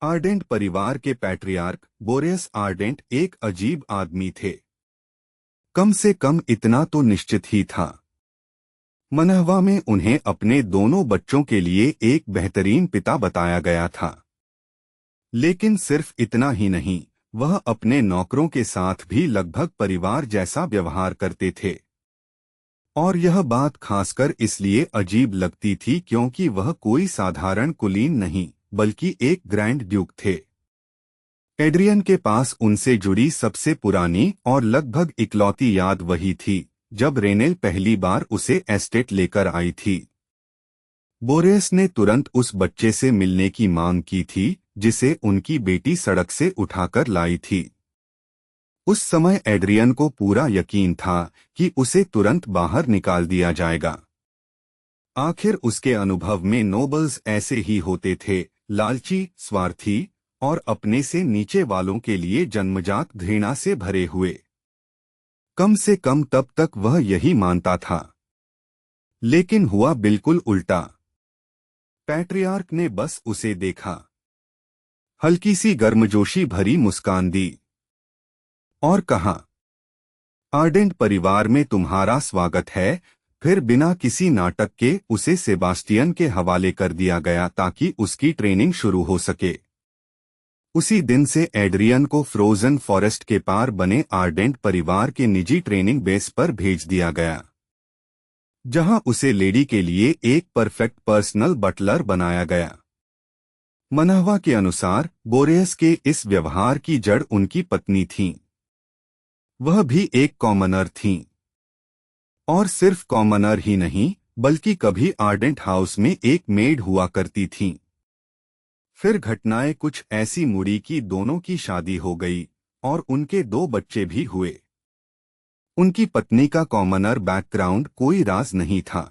Ardent परिवार के patriarch Boris ardent एक अजीब आदमी थे। कम से कम इतना तो निश्चित ही था। मनहवा में उन्हें अपने दोनों बच्चों के लिए एक बेहतरीन पिता बताया गया था। लेकिन सिर्फ इतना ही नहीं, वह अपने नौकरों के साथ भी लगभग परिवार जैसा व्यवहार करते थे। और यह बात खासकर इसलिए अजीब लगती थी क्योंकि वह कोई साधारण कुलीन नहीं बल्कि एक ग्रैंड ड्यूक थे। एड्रियन के पास उनसे जुड़ी सबसे पुरानी और लगभग इकलौती याद वही थी जब रेनेल पहली बार उसे एस्टेट लेकर आई थी। बोरेस ने तुरंत उस बच्चे से मिलने की मांग की थी जिसे उनकी बेटी सड़क से उठाकर लाई थी। उस समय एड्रियन को पूरा यकीन था कि उसे तुरंत बाहर निकाल दिया जाएगा। आखिर उसके अनुभव में नोबल्स ऐसे ही होते थे, लालची, स्वार्थी और अपने से नीचे वालों के लिए जन्मजात घृणा से भरे हुए। कम से कम तब तक वह यही मानता था। लेकिन हुआ बिल्कुल उल्टा। पैट्रियार्क ने बस उसे देखा, हल्की सी गर्मजोशी भरी मुस्कान दी और कहा, आर्डेंट परिवार में तुम्हारा स्वागत है। फिर बिना किसी नाटक के उसे सेबास्टियन के हवाले कर दिया गया ताकि उसकी ट्रेनिंग शुरू हो सके। उसी दिन से एड्रियन को फ्रोजन फॉरेस्ट के पार बने आर्डेंट परिवार के निजी ट्रेनिंग बेस पर भेज दिया गया, जहां उसे लेडी के लिए एक परफेक्ट पर्सनल बटलर बनाया गया। मनहवा के अनुसार बोरेस के इस व्यवहार की जड़ उनकी पत्नी थी। वह भी एक कॉमनर थीं। और सिर्फ कॉमनर ही नहीं बल्कि कभी आर्डेंट हाउस में एक मेड हुआ करती थीं। फिर घटनाएं कुछ ऐसी मुड़ी कि दोनों की शादी हो गई और उनके 2 बच्चे भी हुए। उनकी पत्नी का कॉमनर बैकग्राउंड कोई राज नहीं था।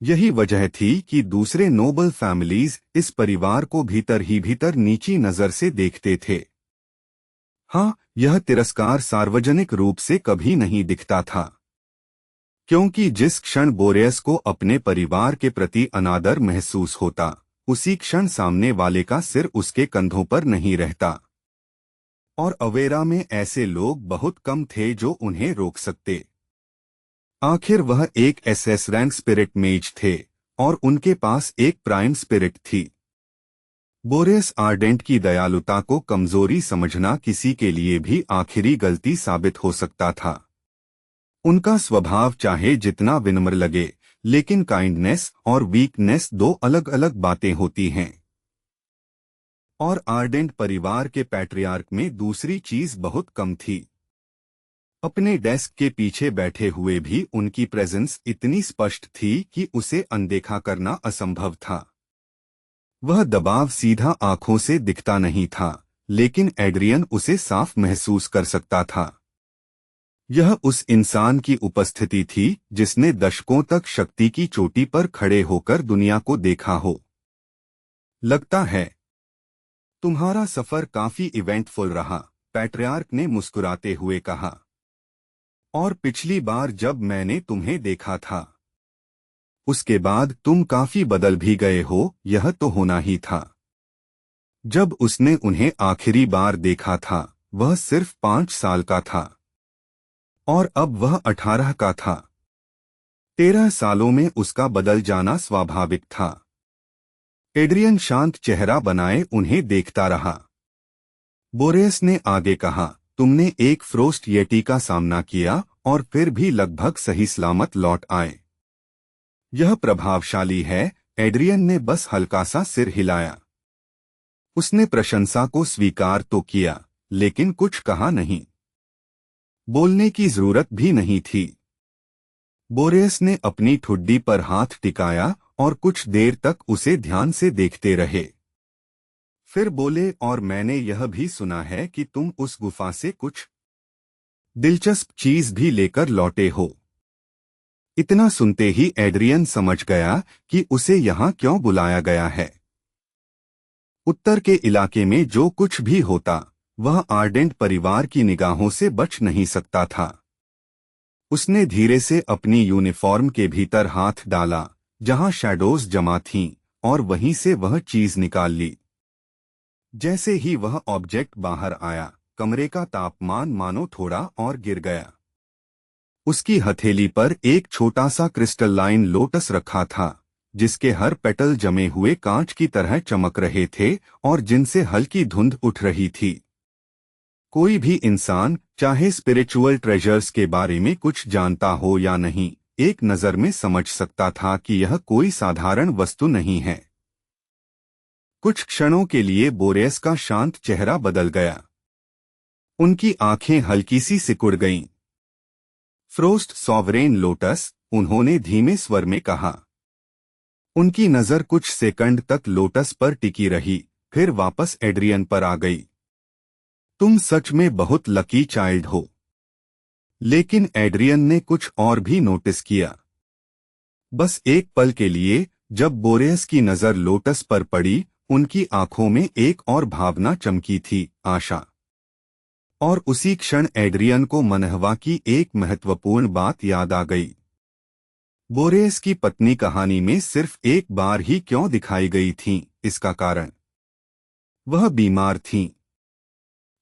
यही वजह थी कि दूसरे नोबल फैमिलीज इस परिवार को भीतर ही भीतर नीची नजर से देखते थे। हाँ, यह तिरस्कार सार्वजनिक रूप से कभी नहीं दिखता था, क्योंकि जिस क्षण बोरेस को अपने परिवार के प्रति अनादर महसूस होता, उसी क्षण सामने वाले का सिर उसके कंधों पर नहीं रहता। और अवेरा में ऐसे लोग बहुत कम थे जो उन्हें रोक सकते। आखिर वह एक एसएस रैंक स्पिरिट मेज थे और उनके पास एक प्राइम स्पिरिट थी। बोरेस आर्डेंट की दयालुता को कमजोरी समझना किसी के लिए भी आखिरी गलती साबित हो सकता था। उनका स्वभाव चाहे जितना विनम्र लगे, लेकिन काइंडनेस और वीकनेस 2 अलग अलग बातें होती हैं। और आर्डेंट परिवार के पैट्रियार्क में दूसरी चीज बहुत कम थी। अपने डेस्क के पीछे बैठे हुए भी उनकी प्रेजेंस इतनी स्पष्ट थी कि उसे अनदेखा करना असंभव था। वह दबाव सीधा आंखों से दिखता नहीं था, लेकिन एड्रियन उसे साफ महसूस कर सकता था। यह उस इंसान की उपस्थिति थी जिसने दशकों तक शक्ति की चोटी पर खड़े होकर दुनिया को देखा हो। लगता है तुम्हारा सफर काफी इवेंटफुल रहा, पैट्रियार्क ने मुस्कुराते हुए कहा। और पिछली बार जब मैंने तुम्हें देखा था, उसके बाद तुम काफी बदल भी गए हो, यह तो होना ही था। जब उसने उन्हें आखिरी बार देखा था, वह सिर्फ 5 साल का था और अब वह 18 का था। 13 सालों में उसका बदल जाना स्वाभाविक था। एड्रियन शांत चेहरा बनाए उन्हें देखता रहा। बोरेस ने आगे कहा, तुमने एक फ्रोस्ट येटी का सामना किया और फिर भी लगभग सही सलामत लौट आए। यह प्रभावशाली है। एड्रियन ने बस हल्का सा सिर हिलाया। उसने प्रशंसा को स्वीकार तो किया, लेकिन कुछ कहा नहीं। बोलने की जरूरत भी नहीं थी। बोरेस ने अपनी ठुड्डी पर हाथ टिकाया और कुछ देर तक उसे ध्यान से देखते रहे। फिर बोले, और मैंने यह भी सुना है कि तुम उस गुफा से कुछ दिलचस्प चीज भी लेकर लौटे हो। इतना सुनते ही एड्रियन समझ गया कि उसे यहाँ क्यों बुलाया गया है। उत्तर के इलाके में जो कुछ भी होता, वह आर्डेंट परिवार की निगाहों से बच नहीं सकता था। उसने धीरे से अपनी यूनिफॉर्म के भीतर हाथ डाला, जहां शैडोज जमा थीं, और वहीं से वह चीज निकाल ली। जैसे ही वह ऑब्जेक्ट बाहर आया, कमरे का तापमान मानो थोड़ा और गिर गया। उसकी हथेली पर एक छोटा सा क्रिस्टलाइन लोटस रखा था, जिसके हर पेटल जमे हुए कांच की तरह चमक रहे थे और जिनसे हल्की धुंध उठ रही थी। कोई भी इंसान, चाहे स्पिरिचुअल ट्रेजर्स के बारे में कुछ जानता हो या नहीं, एक नज़र में समझ सकता था कि यह कोई साधारण वस्तु नहीं है। कुछ क्षणों के लिए बोरेस का शांत चेहरा बदल गया। उनकी आंखें हल्की सी सिकुड़ गईं। फ्रोस्ट सॉवरेन लोटस, उन्होंने धीमे स्वर में कहा। उनकी नजर कुछ सेकंड तक लोटस पर टिकी रही, फिर वापस एड्रियन पर आ गई। तुम सच में बहुत लकी चाइल्ड हो। लेकिन एड्रियन ने कुछ और भी नोटिस किया। बस एक पल के लिए, जब बोरेस की नजर लोटस पर पड़ी, उनकी आंखों में एक और भावना चमकी थी, आशा। और उसी क्षण एड्रियन को मनहवा की एक महत्वपूर्ण बात याद आ गई। बोरेस की पत्नी कहानी में सिर्फ एक बार ही क्यों दिखाई गई थीं, इसका कारण वह बीमार थीं।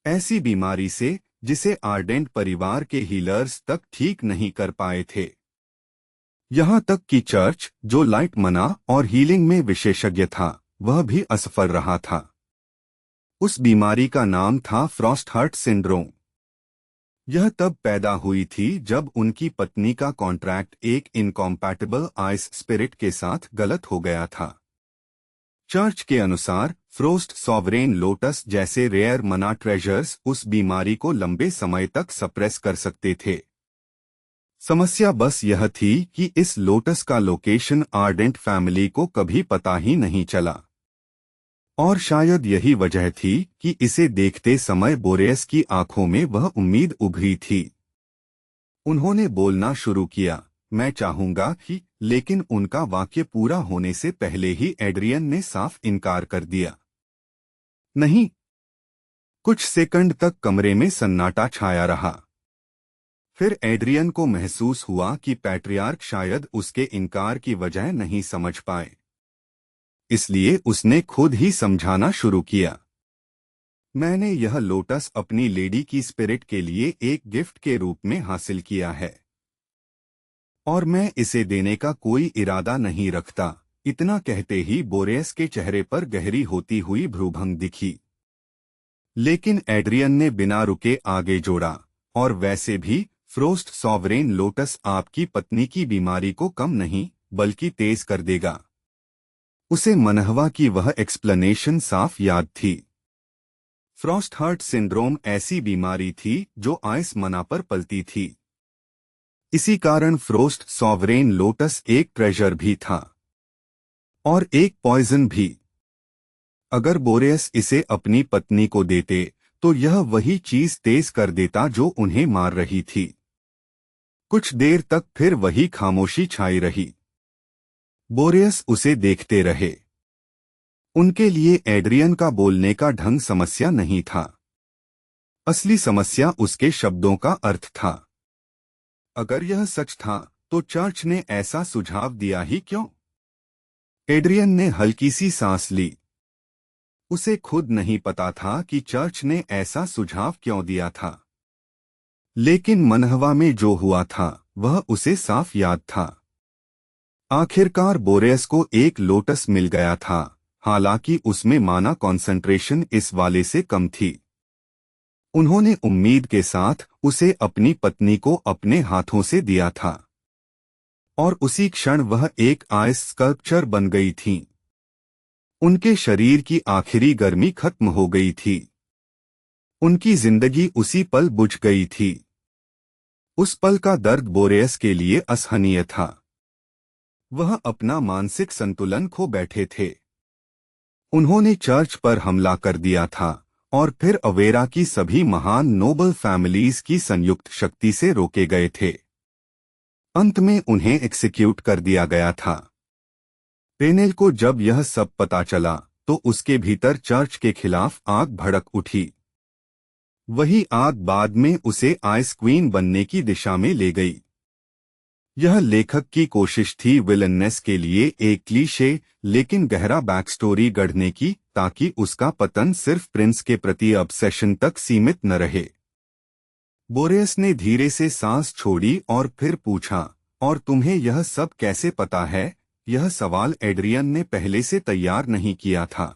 ऐसी बीमारी से जिसे आर्डेंट परिवार के हीलर्स तक ठीक नहीं कर पाए थे। यहां तक कि चर्च, जो लाइट मना और हीलिंग में विशेषज्ञ था, वह भी असफल रहा था। उस बीमारी का नाम था फ्रॉस्ट हर्ट सिंड्रोम। यह तब पैदा हुई थी जब उनकी पत्नी का कॉन्ट्रैक्ट एक इनकॉम्पैटिबल आइस स्पिरिट के साथ गलत हो गया था। चर्च के अनुसार फ्रोस्ट सॉवरेन लोटस जैसे रेयर मना ट्रेजर्स उस बीमारी को लंबे समय तक सप्रेस कर सकते थे। समस्या बस यह थी कि इस लोटस का लोकेशन आर्डेंट फैमिली को कभी पता ही नहीं चला। और शायद यही वजह थी कि इसे देखते समय बोरेस की आंखों में वह उम्मीद उभरी थी। उन्होंने बोलना शुरू किया, मैं चाहूंगा कि, लेकिन उनका वाक्य पूरा होने से पहले ही एड्रियन ने साफ इनकार कर दिया। नहीं। कुछ सेकंड तक कमरे में सन्नाटा छाया रहा। फिर एड्रियन को महसूस हुआ कि पैट्रियार्क शायद उसके इनकार की वजह नहीं समझ पाए। इसलिए उसने खुद ही समझाना शुरू किया। मैंने यह लोटस अपनी लेडी की स्पिरिट के लिए एक गिफ्ट के रूप में हासिल किया है, और मैं इसे देने का कोई इरादा नहीं रखता। इतना कहते ही बोरेस के चेहरे पर गहरी होती हुई भ्रूभंग दिखी। लेकिन एड्रियन ने बिना रुके आगे जोड़ा, और वैसे भी फ्रोस्ट सॉवरेन लोटस आपकी पत्नी की बीमारी को कम नहीं बल्कि तेज कर देगा। उसे मनहवा की वह एक्सप्लेनेशन साफ याद थी। फ्रॉस्ट हर्ट सिंड्रोम ऐसी बीमारी थी जो आइस मना पर पलती थी। इसी कारण फ्रोस्ट सॉवरेन लोटस एक ट्रेजर भी था और एक पॉइजन भी। अगर बोरेस इसे अपनी पत्नी को देते तो यह वही चीज तेज कर देता जो उन्हें मार रही थी। कुछ देर तक फिर वही खामोशी छाई रही। बोरेस उसे देखते रहे। उनके लिए एड्रियन का बोलने का ढंग समस्या नहीं था। असली समस्या उसके शब्दों का अर्थ था। अगर यह सच था तो चर्च ने ऐसा सुझाव दिया ही क्यों? एड्रियन ने हल्की सी सांस ली। उसे खुद नहीं पता था कि चर्च ने ऐसा सुझाव क्यों दिया था, लेकिन मनहवा में जो हुआ था वह उसे साफ याद था। आखिरकार बोरेस को एक लोटस मिल गया था, हालांकि उसमें माना कॉन्सेंट्रेशन इस वाले से कम थी। उन्होंने उम्मीद के साथ उसे अपनी पत्नी को अपने हाथों से दिया था, और उसी क्षण वह एक आइस स्कल्पचर बन गई थी। उनके शरीर की आखिरी गर्मी खत्म हो गई थी। उनकी जिंदगी उसी पल बुझ गई थी। उस पल का दर्द बोरेस के लिए असहनीय था। वह अपना मानसिक संतुलन खो बैठे थे। उन्होंने चर्च पर हमला कर दिया था और फिर अवेरा की सभी महान नोबल फैमिलीज की संयुक्त शक्ति से रोके गए थे। अंत में उन्हें एक्सिक्यूट कर दिया गया था। पेनेल को जब यह सब पता चला तो उसके भीतर चर्च के खिलाफ आग भड़क उठी। वही आग बाद में उसे आइस क्वीन बनने की दिशा में ले गई। यह लेखक की कोशिश थी विलननेस के लिए एक क्लीशे लेकिन गहरा बैकस्टोरी गढ़ने की, ताकि उसका पतन सिर्फ प्रिंस के प्रति ऑब्सेशन तक सीमित न रहे। बोरेस ने धीरे से सांस छोड़ी और फिर पूछा, और तुम्हें यह सब कैसे पता है? यह सवाल एड्रियन ने पहले से तैयार नहीं किया था।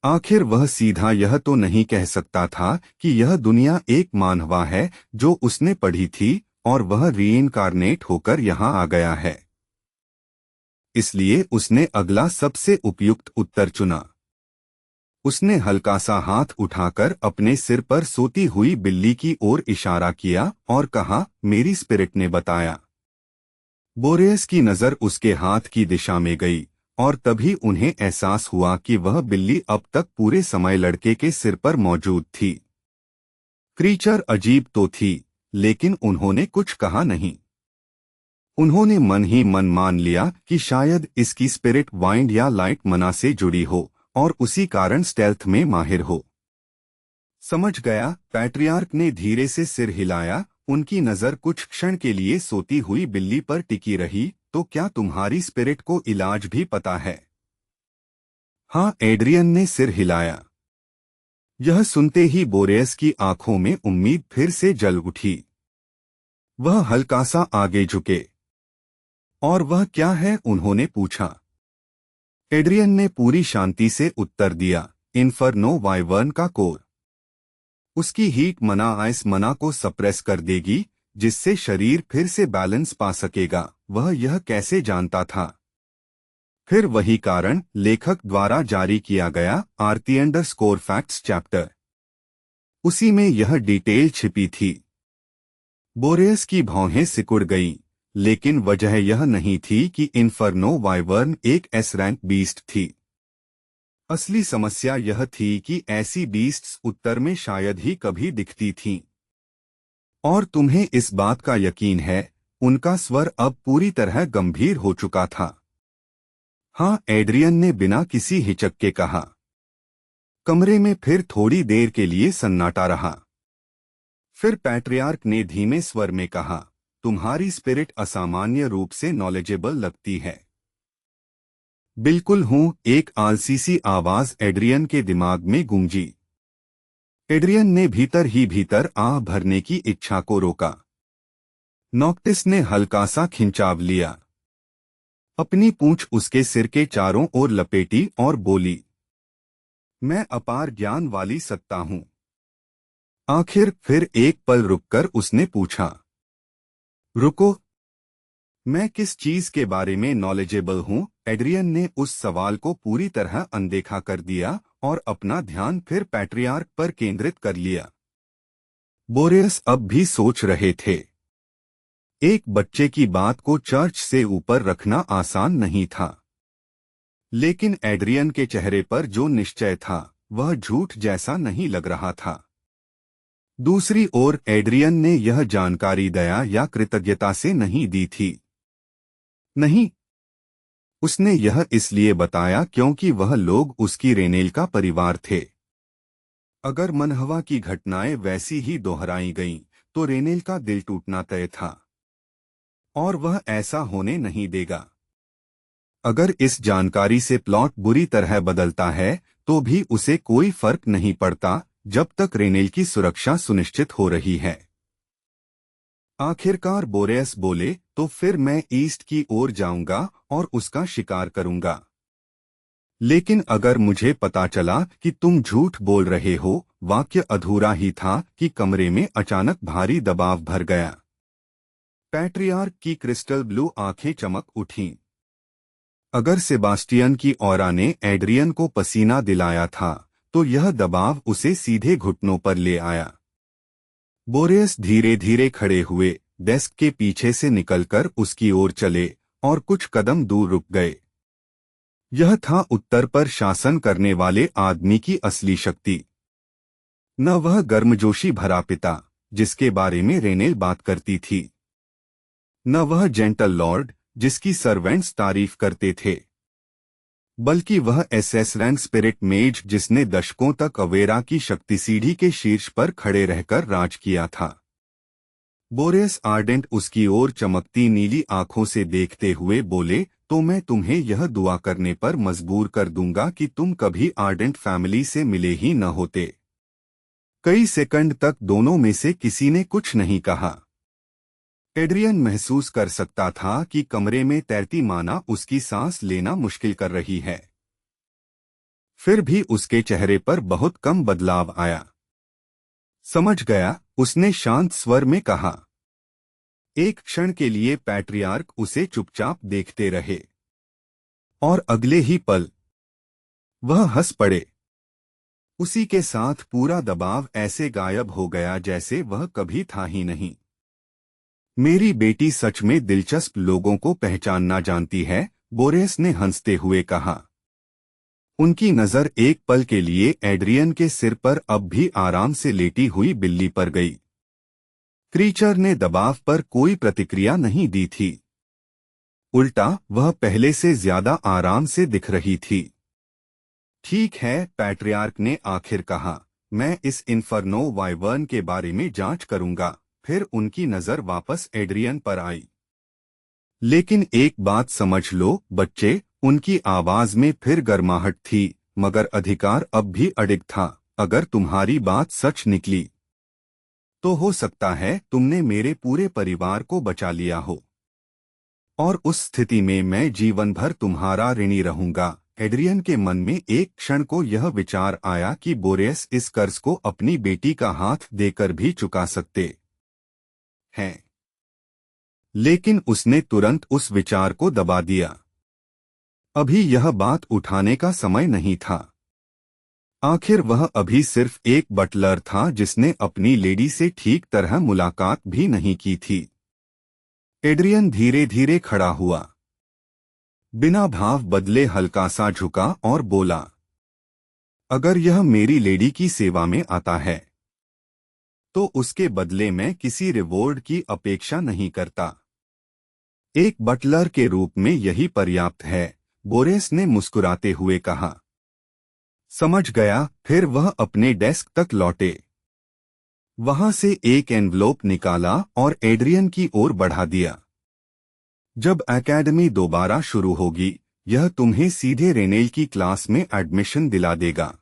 आखिर वह सीधा यह तो नहीं कह सकता था कि यह दुनिया एक मानवा है जो उसने पढ़ी थी और वह रीइंकारनेट होकर यहाँ आ गया है। इसलिए उसने अगला सबसे उपयुक्त उत्तर चुना। उसने हल्का सा हाथ उठाकर अपने सिर पर सोती हुई बिल्ली की ओर इशारा किया और कहा, मेरी स्पिरिट ने बताया। बोरेस की नजर उसके हाथ की दिशा में गई और तभी उन्हें एहसास हुआ कि वह बिल्ली अब तक पूरे समय लड़के के सिर पर मौजूद थी। क्रीचर अजीब तो थी, लेकिन उन्होंने कुछ कहा नहीं। उन्होंने मन ही मन मान लिया कि शायद इसकी स्पिरिट वाइंड या लाइट मना से जुड़ी हो और उसी कारण स्टेल्थ में माहिर हो। समझ गया, पैट्रियार्क ने धीरे से सिर हिलाया। उनकी नजर कुछ क्षण के लिए सोती हुई बिल्ली पर टिकी रही। तो क्या तुम्हारी स्पिरिट को इलाज भी पता है? हाँ, एड्रियन ने सिर हिलाया। यह सुनते ही बोरेस की आंखों में उम्मीद फिर से जल उठी। वह हल्का सा आगे झुके। और वह क्या है? उन्होंने पूछा। एड्रियन ने पूरी शांति से उत्तर दिया, इन्फर्नो वाइवर्न का कोर। उसकी हीट मना आइस मना को सप्रेस कर देगी, जिससे शरीर फिर से बैलेंस पा सकेगा। वह यह कैसे जानता था? फिर वही कारण लेखक द्वारा जारी किया गया आरती_स्कोर फैक्ट्स चैप्टर, उसी में यह डिटेल छिपी थी। बोरेस की भौहें सिकुड़ गईं, लेकिन वजह यह नहीं थी कि इन्फर्नो वाइवर्न एक एस रैंक बीस्ट थी। असली समस्या यह थी कि ऐसी बीस्ट्स उत्तर में शायद ही कभी दिखती थीं। और तुम्हें इस बात का यकीन है? उनका स्वर अब पूरी तरह गंभीर हो चुका था। हाँ, एड्रियन ने बिना किसी हिचक के कहा। कमरे में फिर थोड़ी देर के लिए सन्नाटा रहा। फिर पैट्रियार्क ने धीमे स्वर में कहा, तुम्हारी स्पिरिट असामान्य रूप से नॉलेजेबल लगती है। बिल्कुल हूँ, एक आलसी सी आवाज एड्रियन के दिमाग में गूंजी। एड्रियन ने भीतर ही भीतर आह भरने की इच्छा को रोका। नॉक्टिस ने हल्का सा खिंचाव लिया। अपनी पूंछ उसके सिर के चारों ओर लपेटी और बोली, मैं अपार ज्ञान वाली सत्ता हूं। आखिर फिर एक पल रुककर उसने पूछा, रुको, मैं किस चीज के बारे में नॉलेजेबल हूं? एड्रियन ने उस सवाल को पूरी तरह अनदेखा कर दिया और अपना ध्यान फिर पैट्रियार्क पर केंद्रित कर लिया। बोरेस अब भी सोच रहे थे। एक बच्चे की बात को चर्च से ऊपर रखना आसान नहीं था, लेकिन एड्रियन के चेहरे पर जो निश्चय था वह झूठ जैसा नहीं लग रहा था। दूसरी ओर एड्रियन ने यह जानकारी दया या कृतज्ञता से नहीं दी थी। नहीं, उसने यह इसलिए बताया क्योंकि वह लोग उसकी रेनेल का परिवार थे। अगर मनहवा की घटनाएं वैसी ही दोहराई गईं, तो रेनेल का दिल टूटना तय था, और वह ऐसा होने नहीं देगा। अगर इस जानकारी से प्लॉट बुरी तरह बदलता है तो भी उसे कोई फर्क नहीं पड़ता, जब तक रेनेल की सुरक्षा सुनिश्चित हो रही है। आखिरकार बोरेस बोले, तो फिर मैं ईस्ट की ओर जाऊंगा और उसका शिकार करूंगा। लेकिन अगर मुझे पता चला कि तुम झूठ बोल रहे हो। वाक्य अधूरा ही था कि कमरे में अचानक भारी दबाव भर गया। पैट्रियार्क की क्रिस्टल ब्लू आंखें चमक उठीं। अगर सेबास्टियन की ऑरा ने एड्रियन को पसीना दिलाया था, तो यह दबाव उसे सीधे घुटनों पर ले आया। बोरेस धीरे धीरे खड़े हुए, डेस्क के पीछे से निकलकर उसकी ओर चले और कुछ कदम दूर रुक गए। यह था उत्तर पर शासन करने वाले आदमी की असली शक्ति। न वह गर्मजोशी भरा पिता जिसके बारे में रेनेल बात करती थी, न वह जेंटल लॉर्ड जिसकी सर्वेंट्स तारीफ करते थे, बल्कि वह एसएस रैंक स्पिरिट मेज जिसने दशकों तक अवेरा की शक्ति सीढ़ी के शीर्ष पर खड़े रहकर राज किया था। बोरेस आर्डेंट उसकी ओर चमकती नीली आंखों से देखते हुए बोले, तो मैं तुम्हें यह दुआ करने पर मजबूर कर दूंगा कि तुम कभी आर्डेंट फैमिली से मिले ही न होते। कई सेकंड तक दोनों में से किसी ने कुछ नहीं कहा। एड्रियन महसूस कर सकता था कि कमरे में तैरती माना उसकी सांस लेना मुश्किल कर रही है। फिर भी उसके चेहरे पर बहुत कम बदलाव आया। समझ गया, उसने शांत स्वर में कहा। एक क्षण के लिए पैट्रियार्क उसे चुपचाप देखते रहे और अगले ही पल वह हंस पड़े। उसी के साथ पूरा दबाव ऐसे गायब हो गया जैसे वह कभी था ही नहीं। मेरी बेटी सच में दिलचस्प लोगों को पहचानना जानती है, बोरेस ने हंसते हुए कहा। उनकी नजर एक पल के लिए एड्रियन के सिर पर अब भी आराम से लेटी हुई बिल्ली पर गई। क्रीचर ने दबाव पर कोई प्रतिक्रिया नहीं दी थी। उल्टा वह पहले से ज्यादा आराम से दिख रही थी। ठीक है, पैट्रियार्क ने आखिर कहा, मैं इस इन्फर्नो वाइवर्न के बारे में जांच करूंगा। फिर उनकी नजर वापस एड्रियन पर आई। लेकिन एक बात समझ लो बच्चे, उनकी आवाज में फिर गर्माहट थी, मगर अधिकार अब भी अडिग था। अगर तुम्हारी बात सच निकली तो हो सकता है तुमने मेरे पूरे परिवार को बचा लिया हो, और उस स्थिति में मैं जीवन भर तुम्हारा ऋणी रहूंगा। एड्रियन के मन में एक क्षण को यह विचार आया कि बोरेस इस कर्ज को अपनी बेटी का हाथ देकर भी चुका सकते हैं, लेकिन उसने तुरंत उस विचार को दबा दिया। अभी यह बात उठाने का समय नहीं था। आखिर वह अभी सिर्फ एक बटलर था जिसने अपनी लेडी से ठीक तरह मुलाकात भी नहीं की थी। एड्रियन धीरे धीरे खड़ा हुआ, बिना भाव बदले हल्का सा झुका और बोला, अगर यह मेरी लेडी की सेवा में आता है तो उसके बदले में किसी रिवॉर्ड की अपेक्षा नहीं करता। एक बटलर के रूप में यही पर्याप्त है, बोरेस ने मुस्कुराते हुए कहा। समझ गया। फिर वह अपने डेस्क तक लौटे, वहां से एक एनवलोप निकाला और एड्रियन की ओर बढ़ा दिया। जब एकेडमी दोबारा शुरू होगी, यह तुम्हें सीधे रेनेल की क्लास में एडमिशन दिला देगा।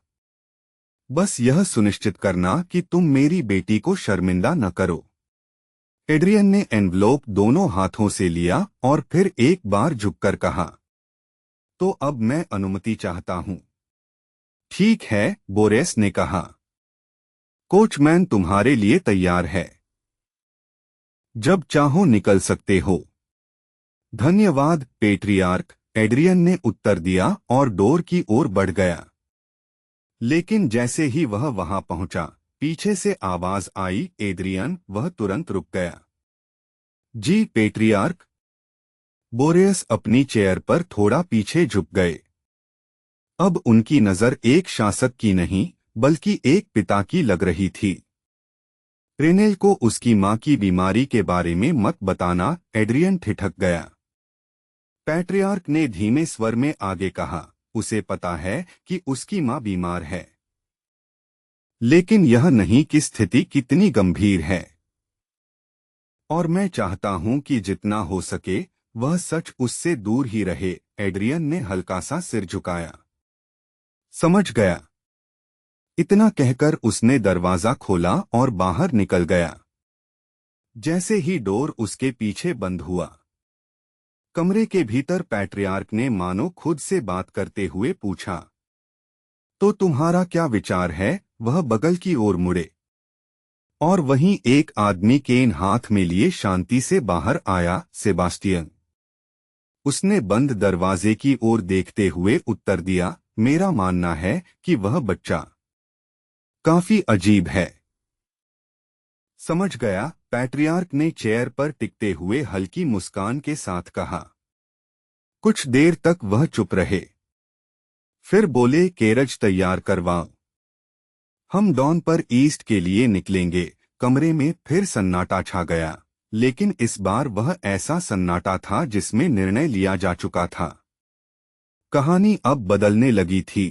बस यह सुनिश्चित करना कि तुम मेरी बेटी को शर्मिंदा न करो। एड्रियन ने एनवलोप दोनों हाथों से लिया और फिर एक बार झुककर कहा, तो अब मैं अनुमति चाहता हूं। ठीक है, बोरेस ने कहा, कोचमैन तुम्हारे लिए तैयार है। जब चाहो निकल सकते हो। धन्यवाद पेट्रियार्क, एड्रियन ने उत्तर दिया और डोर की ओर बढ़ गया। लेकिन जैसे ही वह वहां पहुंचा, पीछे से आवाज आई, एड्रियन। वह तुरंत रुक गया। जी पेट्रियार्क। बोरेस अपनी चेयर पर थोड़ा पीछे झुक गए। अब उनकी नजर एक शासक की नहीं बल्कि एक पिता की लग रही थी। रेनेल को उसकी मां की बीमारी के बारे में मत बताना, एड्रियन ठिठक गया। पैट्रियार्क ने धीमे स्वर में आगे कहा, उसे पता है कि उसकी मां बीमार है, लेकिन यह नहीं कि स्थिति कितनी गंभीर है। और मैं चाहता हूं कि जितना हो सके वह सच उससे दूर ही रहे। एड्रियन ने हल्का सा सिर झुकाया। समझ गया। इतना कहकर उसने दरवाजा खोला और बाहर निकल गया। जैसे ही डोर उसके पीछे बंद हुआ, कमरे के भीतर पैट्रियार्क ने मानो खुद से बात करते हुए पूछा, तो तुम्हारा क्या विचार है? वह बगल की ओर मुड़े और वहीं एक आदमी केन हाथ में लिए शांति से बाहर आया। सेबास्टियन। उसने बंद दरवाजे की ओर देखते हुए उत्तर दिया, मेरा मानना है कि वह बच्चा काफी अजीब है। समझ गया, पैट्रियार्क ने चेयर पर टिकते हुए हल्की मुस्कान के साथ कहा। कुछ देर तक वह चुप रहे, फिर बोले, कैरेज तैयार करवाओ, हम डॉन पर ईस्ट के लिए निकलेंगे। कमरे में फिर सन्नाटा छा गया, लेकिन इस बार वह ऐसा सन्नाटा था जिसमें निर्णय लिया जा चुका था। कहानी अब बदलने लगी थी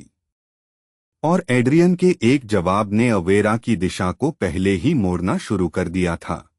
और एड्रियन के एक जवाब ने अवेरा की दिशा को पहले ही मोड़ना शुरू कर दिया था।